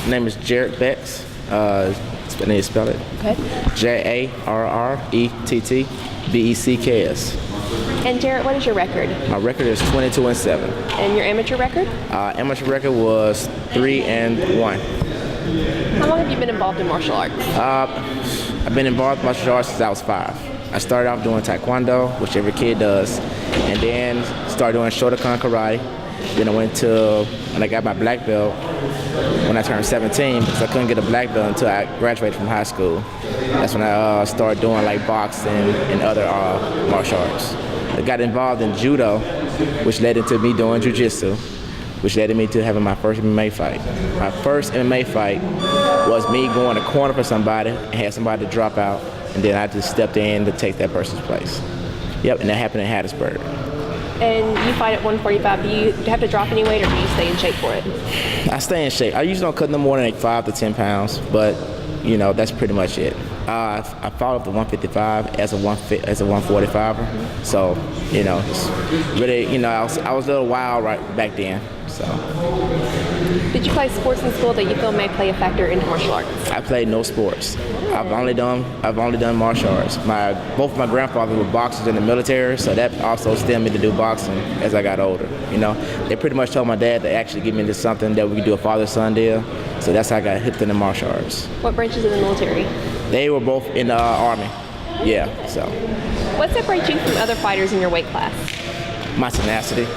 name is Jarrett Becks. I need to spell it. Okay. JarrettBecks. And Jarrett, what is your record? My record is 22-7. And your amateur record? Amateur record was 3-1. How long have you been involved in martial arts? I've been involved in martial arts since I was 5. I started off doing taekwondo, which every kid does, and then started doing Shotokan karate. Then I went to, and I got my black belt when I turned 17 because I couldn't get a black belt until I graduated from high school. That's when I started doing like boxing and other martial arts. I got involved in judo, which led into me doing jiu-jitsu, which led me to having my first MMA fight. My first MMA fight was me going to corner for somebody and had somebody to drop out, and then I just stepped in to take that person's place. Yep, and that happened in Hattiesburg. And you fight at 145. Do you have to drop any weight, or do you stay in shape for it? I stay in shape. I usually don't cut no more than like 5 to 10 pounds, but you know, that's pretty much it. I fought up to 155 as a 145er, so you know, it's really, you know, I was a little wild right back then. So. Did you play sports in school that you feel may play a factor into martial arts? I played no sports. I've only done martial arts. Both of my grandfathers were boxers in the military, so that also stemmed me to do boxing as I got older. You know, they pretty much told my dad to actually get me into something that we could do a father-son deal. So that's how I got hooked into martial arts. What branches of the military? They were both in the Army. Yeah. So. What separates you from other fighters in your weight class? My tenacity.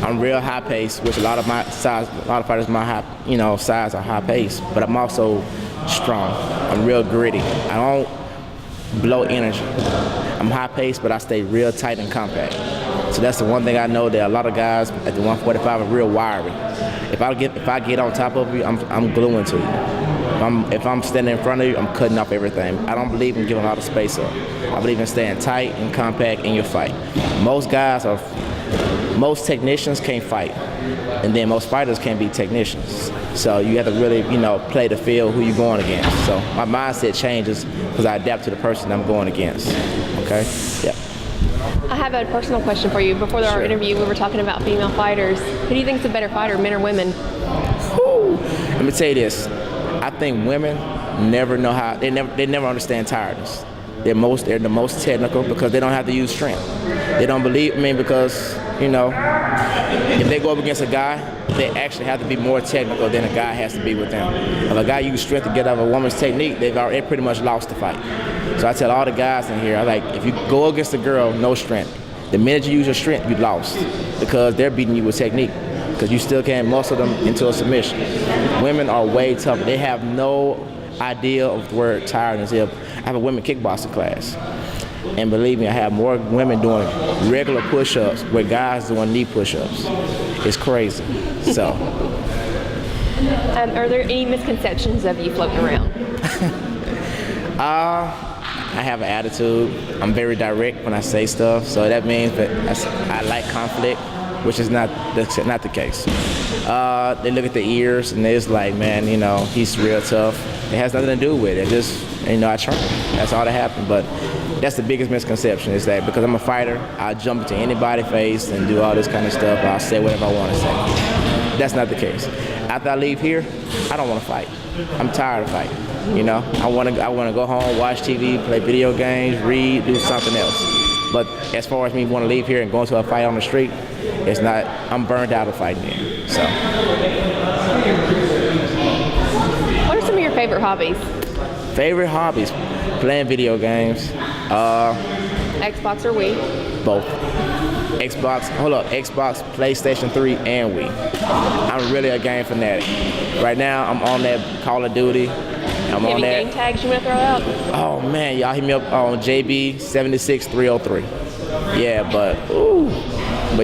I'm real high paced, which a lot of fighters my size are high paced, but I'm also strong. I'm real gritty. I don't blow energy. I'm high paced, but I stay real tight and compact. So that's the one thing I know, that a lot of guys at the 145 are real wiry. If I get on top of you, I'm gluing to you. If I'm standing in front of you, I'm cutting off everything. I don't believe in giving a lot of space up. I believe in staying tight and compact in your fight. Most technicians can't fight, and then most fighters can't be technicians. So you have to really, you know, play the field who you're going against. So my mindset changes because I adapt to the person I'm going against. Okay? Yeah. I have a personal question for you. Before our interview, we were talking about female fighters. Who do you think is a better fighter, men or women? Whew. Let me tell you this. I think women never know how. They never understand tiredness. They're the most technical because they don't have to use strength. They don't believe me because, you know, if they go up against a guy, they actually have to be more technical than a guy has to be with them. If a guy uses strength to get out of a woman's technique, they pretty much lost the fight. So I tell all the guys in here, I like, if you go against a girl, no strength. The minute you use your strength, you lost because they're beating you with technique because you still can't muscle them into a submission. Women are way tougher. They have no idea of the word tiredness. I have a women kickboxing class. And believe me, I have more women doing regular push-ups where guys doing knee push-ups. It's crazy. So. Are there any misconceptions of you floating around? I have an attitude. I'm very direct when I say stuff, so that means that I like conflict, which is not the case. They look at the ears and they're just like, man, you know, he's real tough. It has nothing to do with it. Just, you know, I train. That's all that happened. But that's the biggest misconception, is that because I'm a fighter, I'll jump into anybody's face and do all this kind of stuff. I'll say whatever I want to say. That's not the case. After I leave here, I don't want to fight. I'm tired of fighting. You know, I want to go home, watch TV, play video games, read, do something else. But as far as me want to leave here and go into a fight on the street, it's not. I'm burned out of fighting here. So. What are some of your favorite hobbies? Favorite hobbies? Playing video games. Xbox or Wii? Both. Xbox, PlayStation 3, and Wii. I'm really a game fanatic. Right now, I'm on that Call of Duty. I'm on that. Game tags you want to throw out? Oh man, y'all hit me up on JB76303. Yeah, but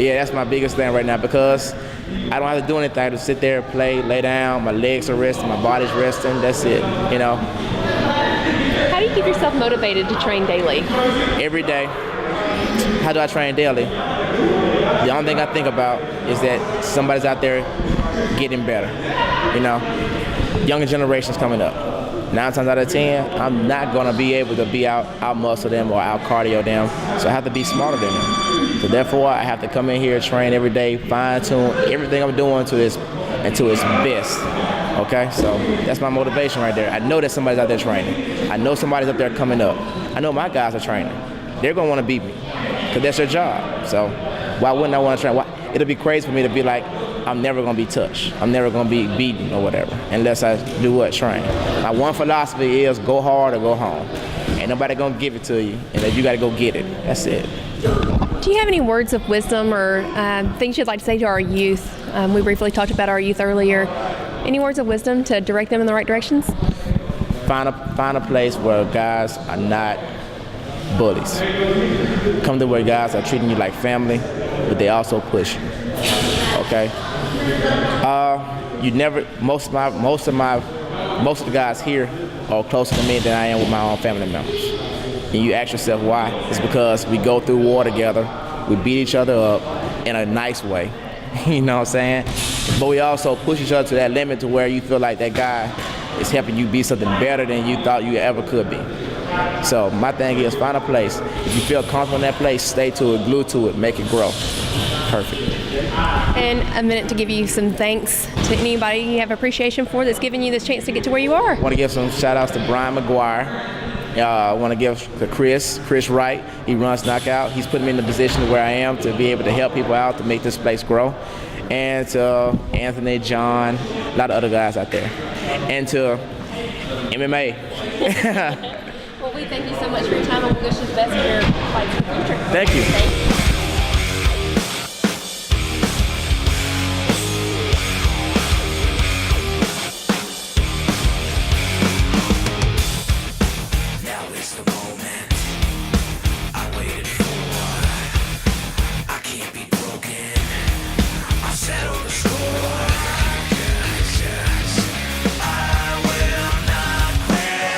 yeah, that's my biggest thing right now because I don't have to do anything. I just sit there, play, lay down. My legs are resting, my body's resting. That's it. You know. How do you keep yourself motivated to train daily? Every day. How do I train daily? The only thing I think about is that somebody's out there getting better. You know, younger generations coming up. 9 times out of 10, I'm not gonna be able to out muscle them or out cardio them. So I have to be smarter than them. So therefore, I have to come in here, train every day, fine tune everything I'm doing to its best. Okay, so that's my motivation right there. I know that somebody's out there training. I know somebody's up there coming up. I know my guys are training. They're gonna want to beat me because that's their job. So why wouldn't I want to train? It'll be crazy for me to be like, I'm never gonna be touched. I'm never gonna be beaten or whatever unless I do what? Train. My one philosophy is go hard or go home. Ain't nobody gonna give it to you, and then you gotta go get it. That's it. Do you have any words of wisdom or things you'd like to say to our youth? We briefly talked about our youth earlier. Any words of wisdom to direct them in the right directions? Find a place where guys are not bullies. Come to where guys are treating you like family, but they also push you. Okay. Most of the guys here are closer to me than I am with my own family members. And you ask yourself why? It's because we go through war together, we beat each other up in a nice way, you know what I'm saying? But we also push each other to that limit to where you feel like that guy is helping you be something better than you thought you ever could be. So my thing is find a place. If you feel comfortable in that place, stay to it, glue to it, make it grow. Perfect. And a minute to give you some thanks to anybody you have appreciation for that's giving you this chance to get to where you are. I want to give some shout outs to Brian McGuire. I want to give to Chris Wright. He runs Knockout. He's put me in the position where I am to be able to help people out to make this place grow. And to Anthony, John, a lot of other guys out there. And to MMA. Well, we thank you so much for your time and we wish you the best in your fights in the future. Thank you.